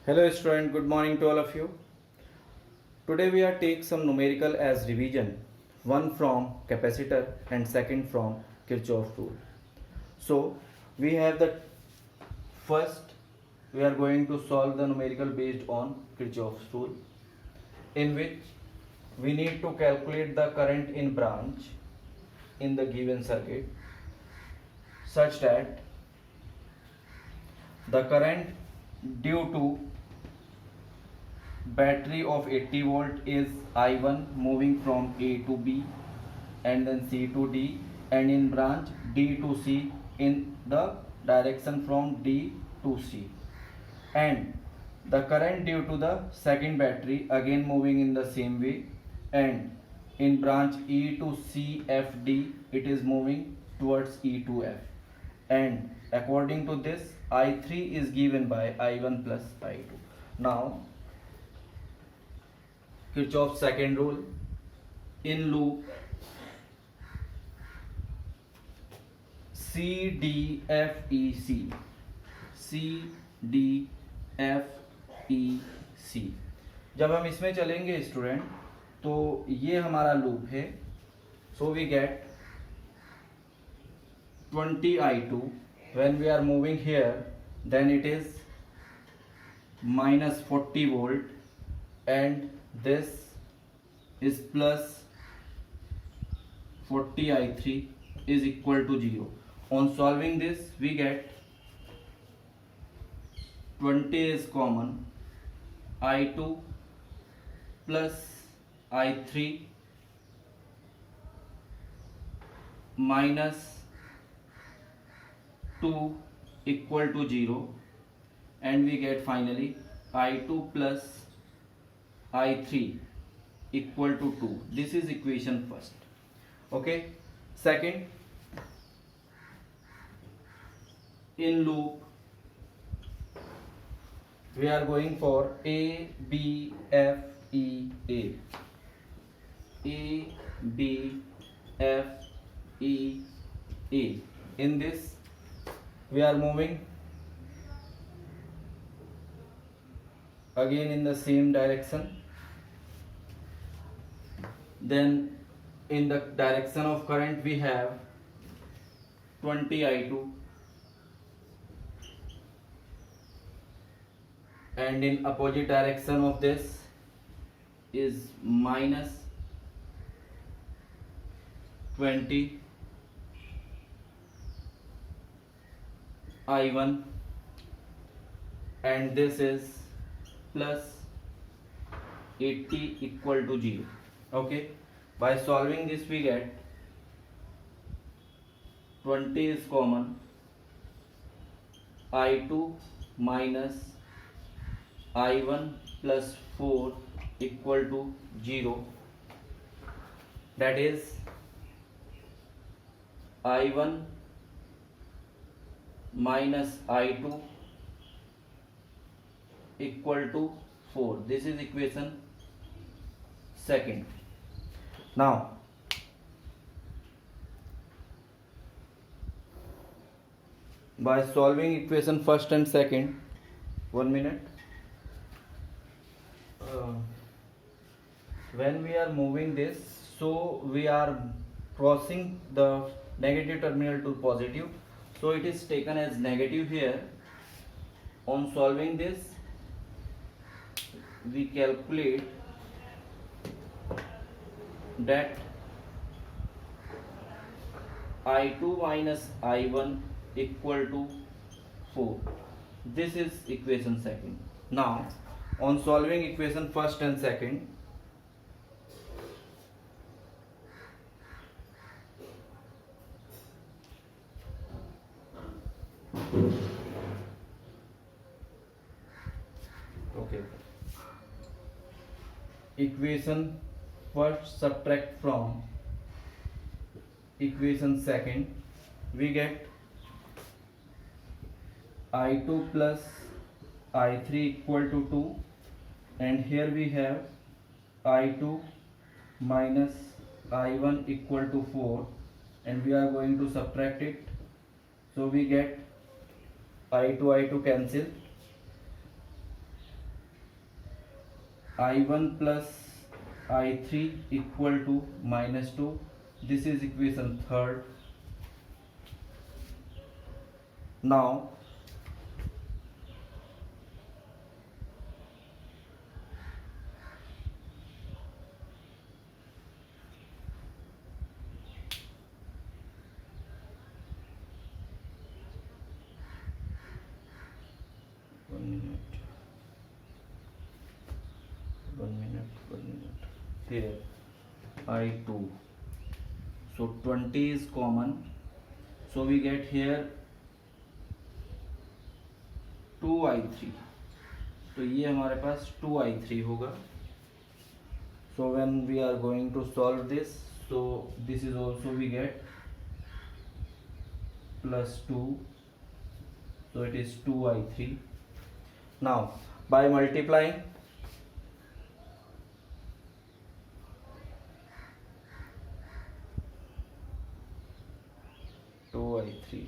Hello student, good morning to all of you. Today we are take some numerical as revision, one from capacitor and second from Kirchhoff rule. So we have the first we are going to solve the numerical based on Kirchhoff's rule, in which we need to calculate the current in branch in the given circuit such that the current due to battery of 80 volt is I1 moving from A to B and then C to D, and in branch D to C in the direction from D to C, and the current due to the second battery again moving in the same way, and in branch E to C F D it is moving towards E to F, and according to this I3 is given by I1 plus I2. Now Kirchhoff's second rule, in loop C D F E C, C D F E C, जब हम इसमें चलेंगे student तो ये हमारा loop है. So we get 20I2 when we are moving here, then it is minus 40 volt, and this is plus 40I3 is equal to 0. On solving this we get 20 is common, I2 plus I3 minus 2 equal to 0, and we get finally I2 plus I3 equal to 2. This is equation first. Okay. Second, in loop we are going for A B F E A, A B F E A. In this we are moving again in the same direction. Then in the direction of current we have 20I2, and in opposite direction of this is minus 20 I1, and this is plus 80 equal to 0. Okay, by solving this we get 20 is common, I2 minus I1 plus 4 equal to 0, that is I1 minus I2 equal to 4. This is equation second. Now by solving equation first and second, 1 minute, when we are moving this, so we are crossing the negative terminal to positive, so it is taken as negative here. On solving this we calculate that I2 minus I1 equal to 4. This is equation second. Now on solving equation first and second, okay, equation first subtract from equation second, we get I2 plus I3 equal to 2, and here we have I2 minus I1 equal to 4, and we are going to subtract it, so we get I2 cancel, I1 plus I3 equal to -2. This is equation third. Now one minute here I2, so 20 is common, so we get here 2I3, तो ये हमारे पास 2I3 होगा. So when we are going to solve this, so this is also we get plus 2, so it is 2I3. Now by multiplying, I3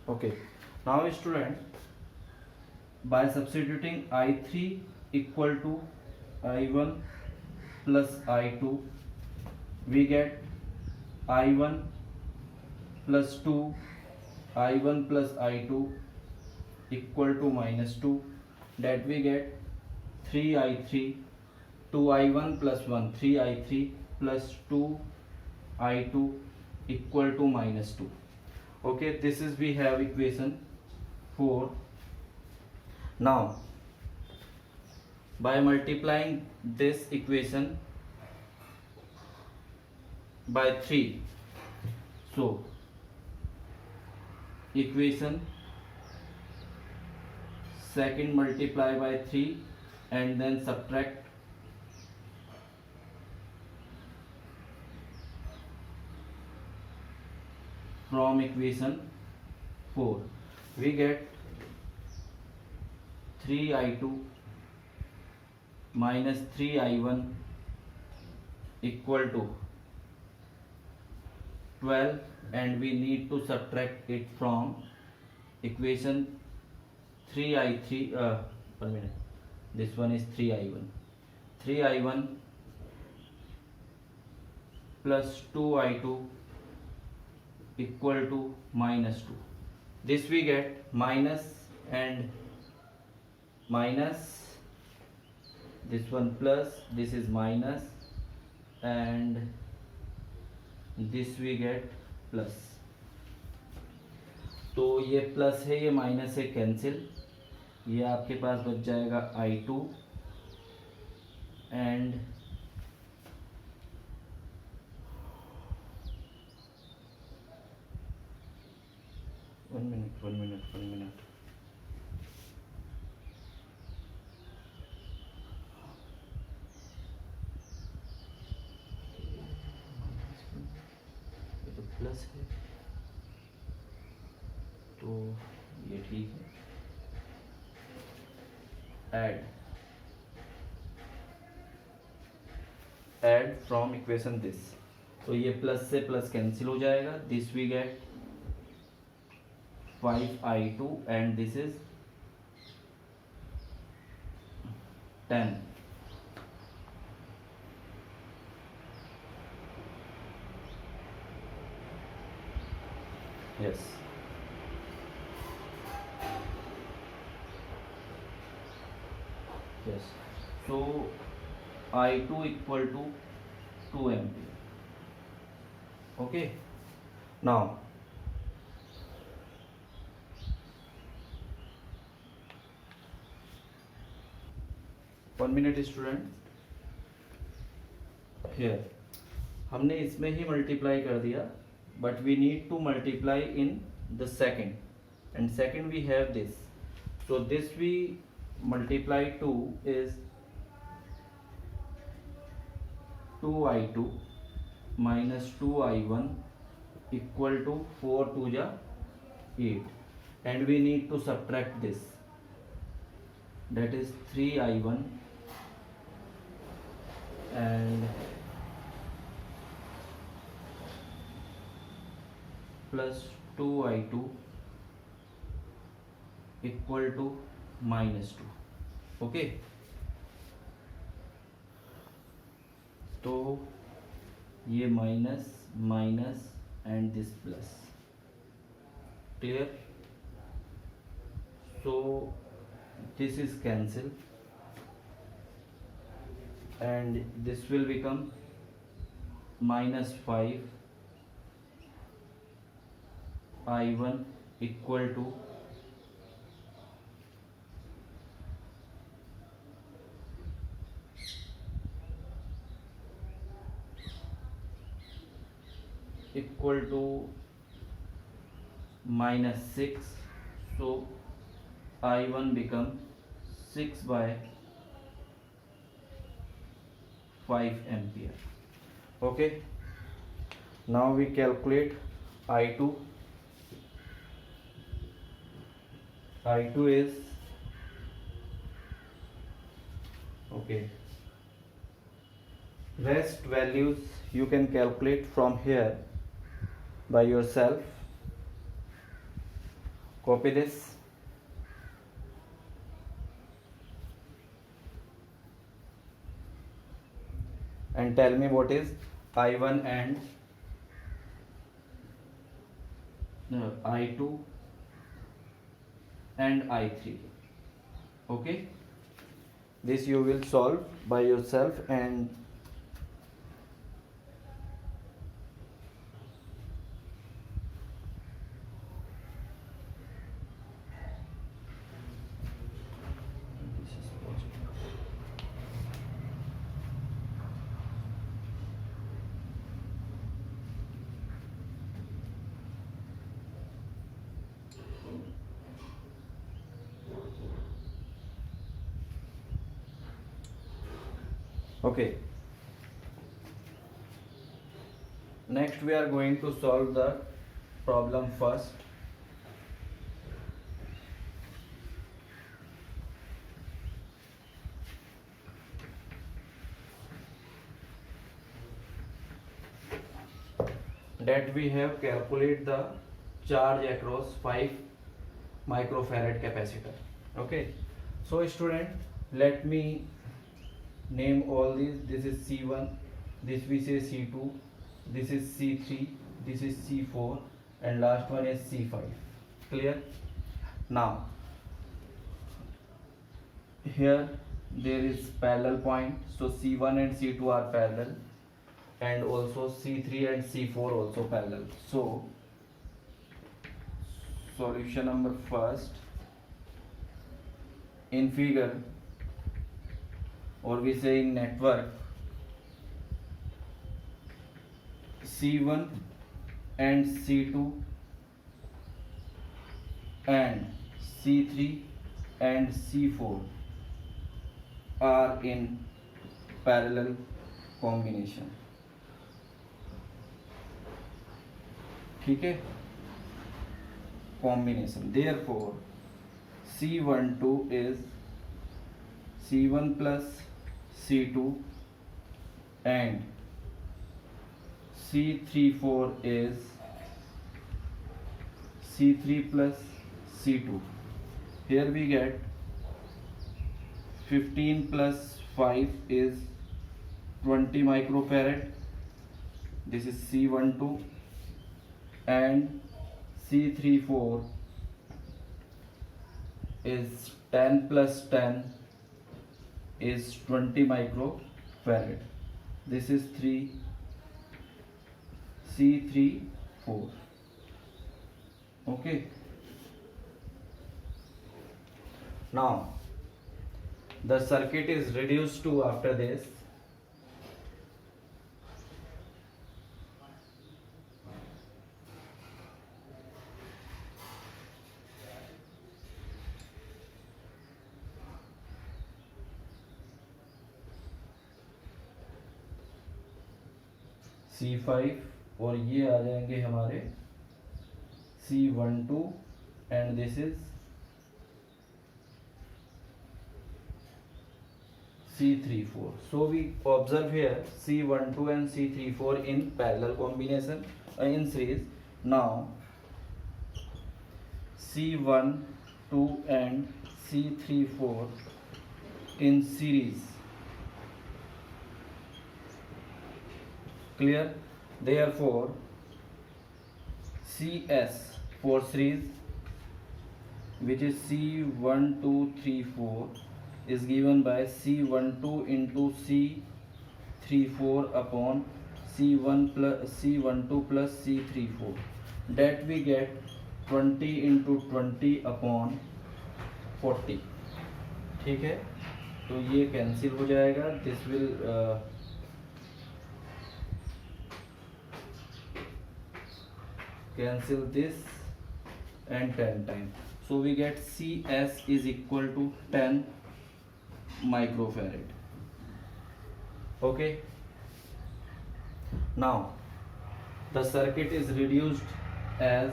okay. Now student, by substituting I3 equal to I1 plus I2, we get I1 plus 2, I1 plus I2 equal to -2, that we get 3I3, 2I1 plus 1, 3I3 plus 2I2 equal to -2. Okay, this is we have equation 4. Now by multiplying this equation by 3, so equation second multiply by 3 and then subtract from equation 4, we get 3I2 minus 3I1 equal to 12, and we need to subtract it from equation 3I3, 1 minute, this one is 3I1 plus 2I2 equal to -2. This we get minus and minus, this one plus, this is minus, and this we get plus. तो ये plus है, ये minus है, cancel, ये आपके पास बच जाएगा I2 and one minute. ये तो प्लस है, तो ये ठीक है. Add from equation this, तो ये प्लस से प्लस कैंसिल हो जाएगा. This we get 5I2 and this is 10. Yes. So I2 equal to 2 ampere. Okay. Now 1 minute student. Here हमने इसमें ही मल्टीप्लाई कर दिया, but we need to multiply in the second, and second we have this, so this we multiply 2 is 2I2 minus 2I1 equal to 4 2 जा 8 and we need to subtract this, that is 3i1 and plus 2i2 equal to minus 2. Okay, तो ये minus minus and this plus, clear? So this is cancel and this will become minus 5 I1 equal to minus 6. So I1 become 6 by 5 ampere. Okay, now we calculate I2. I2 is, okay, rest values you can calculate from here by yourself. Copy this. And tell me what is I1 and I2 and I3. Okay, this you will solve by yourself and this is positive. Okay, next we are going to solve the problem first. That we have calculate the charge across 5 microfarad capacitor. Okay, so student, let me name all these. This is C1, this we say C2, this is C3, this is C4 and last one is C5. Clear? Now here there is parallel point, so C1 and C2 are parallel and also C3 and C4 also parallel. So solution number first, in figure or we say in network, C1 and C2 and C3 and C4 are in parallel combination. ठीक है, combination. Therefore C12 is C1 plus C2 and C34 is C3 plus C2. Here we get 15 plus 5 is 20 microfarad. This is C12 and C34 is 10 plus 10 is 20 microfarad. This is 3 C34. Okay, now the circuit is reduced to, after this, C5 और ये आ जाएंगे हमारे C12 and this is C34. So we observe here C12 and C34 in parallel combination in series. Now C12 and C34 in series. Clear? Therefore CS for series, which is C1234, is given by C12 into C34 upon C12 plus C34, that we get 20 into 20 upon 40. ठीक है, तो ये cancel हो जाएगा. This will cancel this and 10 times. So we get CS is equal to 10 microfarad. Okay. Now the circuit is reduced as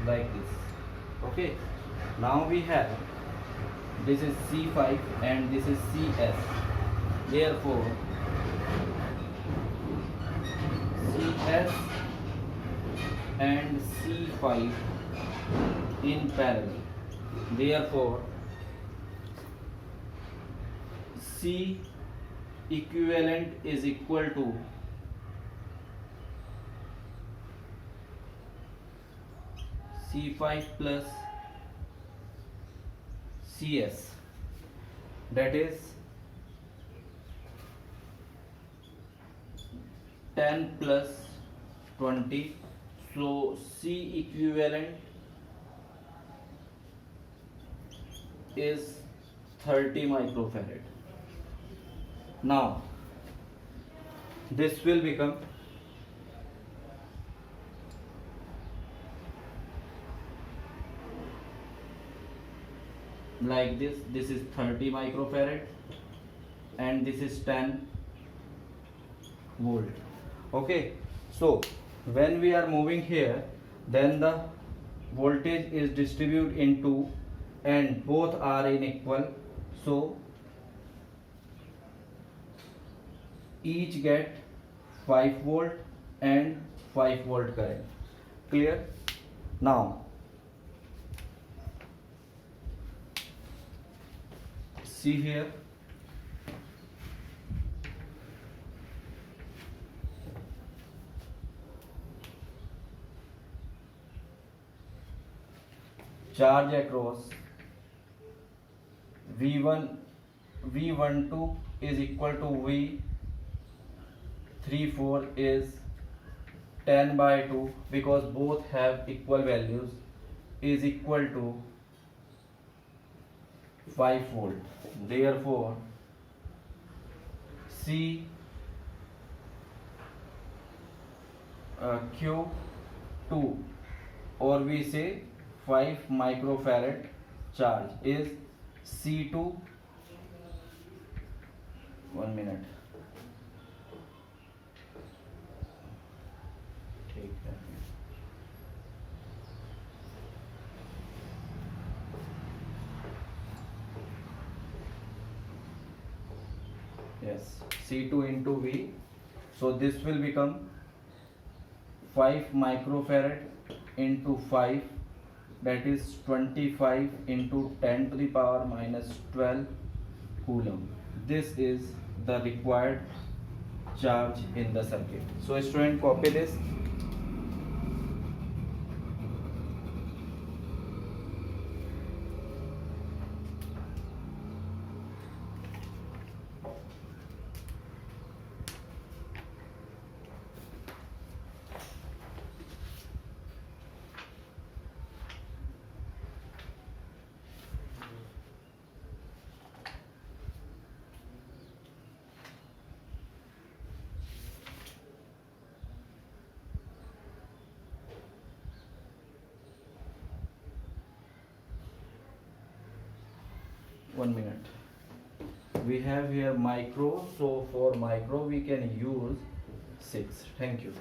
like this. Okay. Now we have, this is C5 and this is CS. Therefore CS and C5 in parallel. Therefore C equivalent is equal to C5 plus CS, that is 10 plus 20. So C equivalent is 30 microfarad. Now this will become like this. This is 30 microfarad and this is 10 volt. Okay, so when we are moving here, then the voltage is distributed into, and both are unequal, so each get 5 volt and 5 volt current. Clear? Now see here, charge across V12 is equal to V34 is 10 by 2, because both have equal values, is equal to 5 volt. Therefore C Q2, or we say 5 microfarad charge, is C2. 1 minute. Take that. Yes, C2 into V. So this will become 5 microfarad into 5, that is 25 into 10 to the power minus 12 coulomb. This is the required charge in the circuit. So student, copy this. 1 minute. We have here micro, so for micro we can use 6. Thank you.